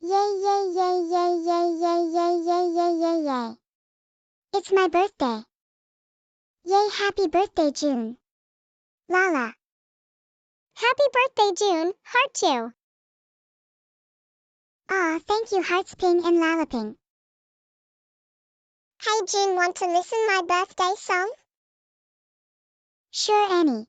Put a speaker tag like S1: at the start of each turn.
S1: Yay, yay, yay, yay, yay, yay, yay, yay, yay, yay, yay. It's my birthday. Yay, happy birthday, June. Lala. Happy birthday, June, heart 2. Aw, thank you, hearts Ping and Lalaping. Hey, June, want to listen my birthday song? Sure, Annie.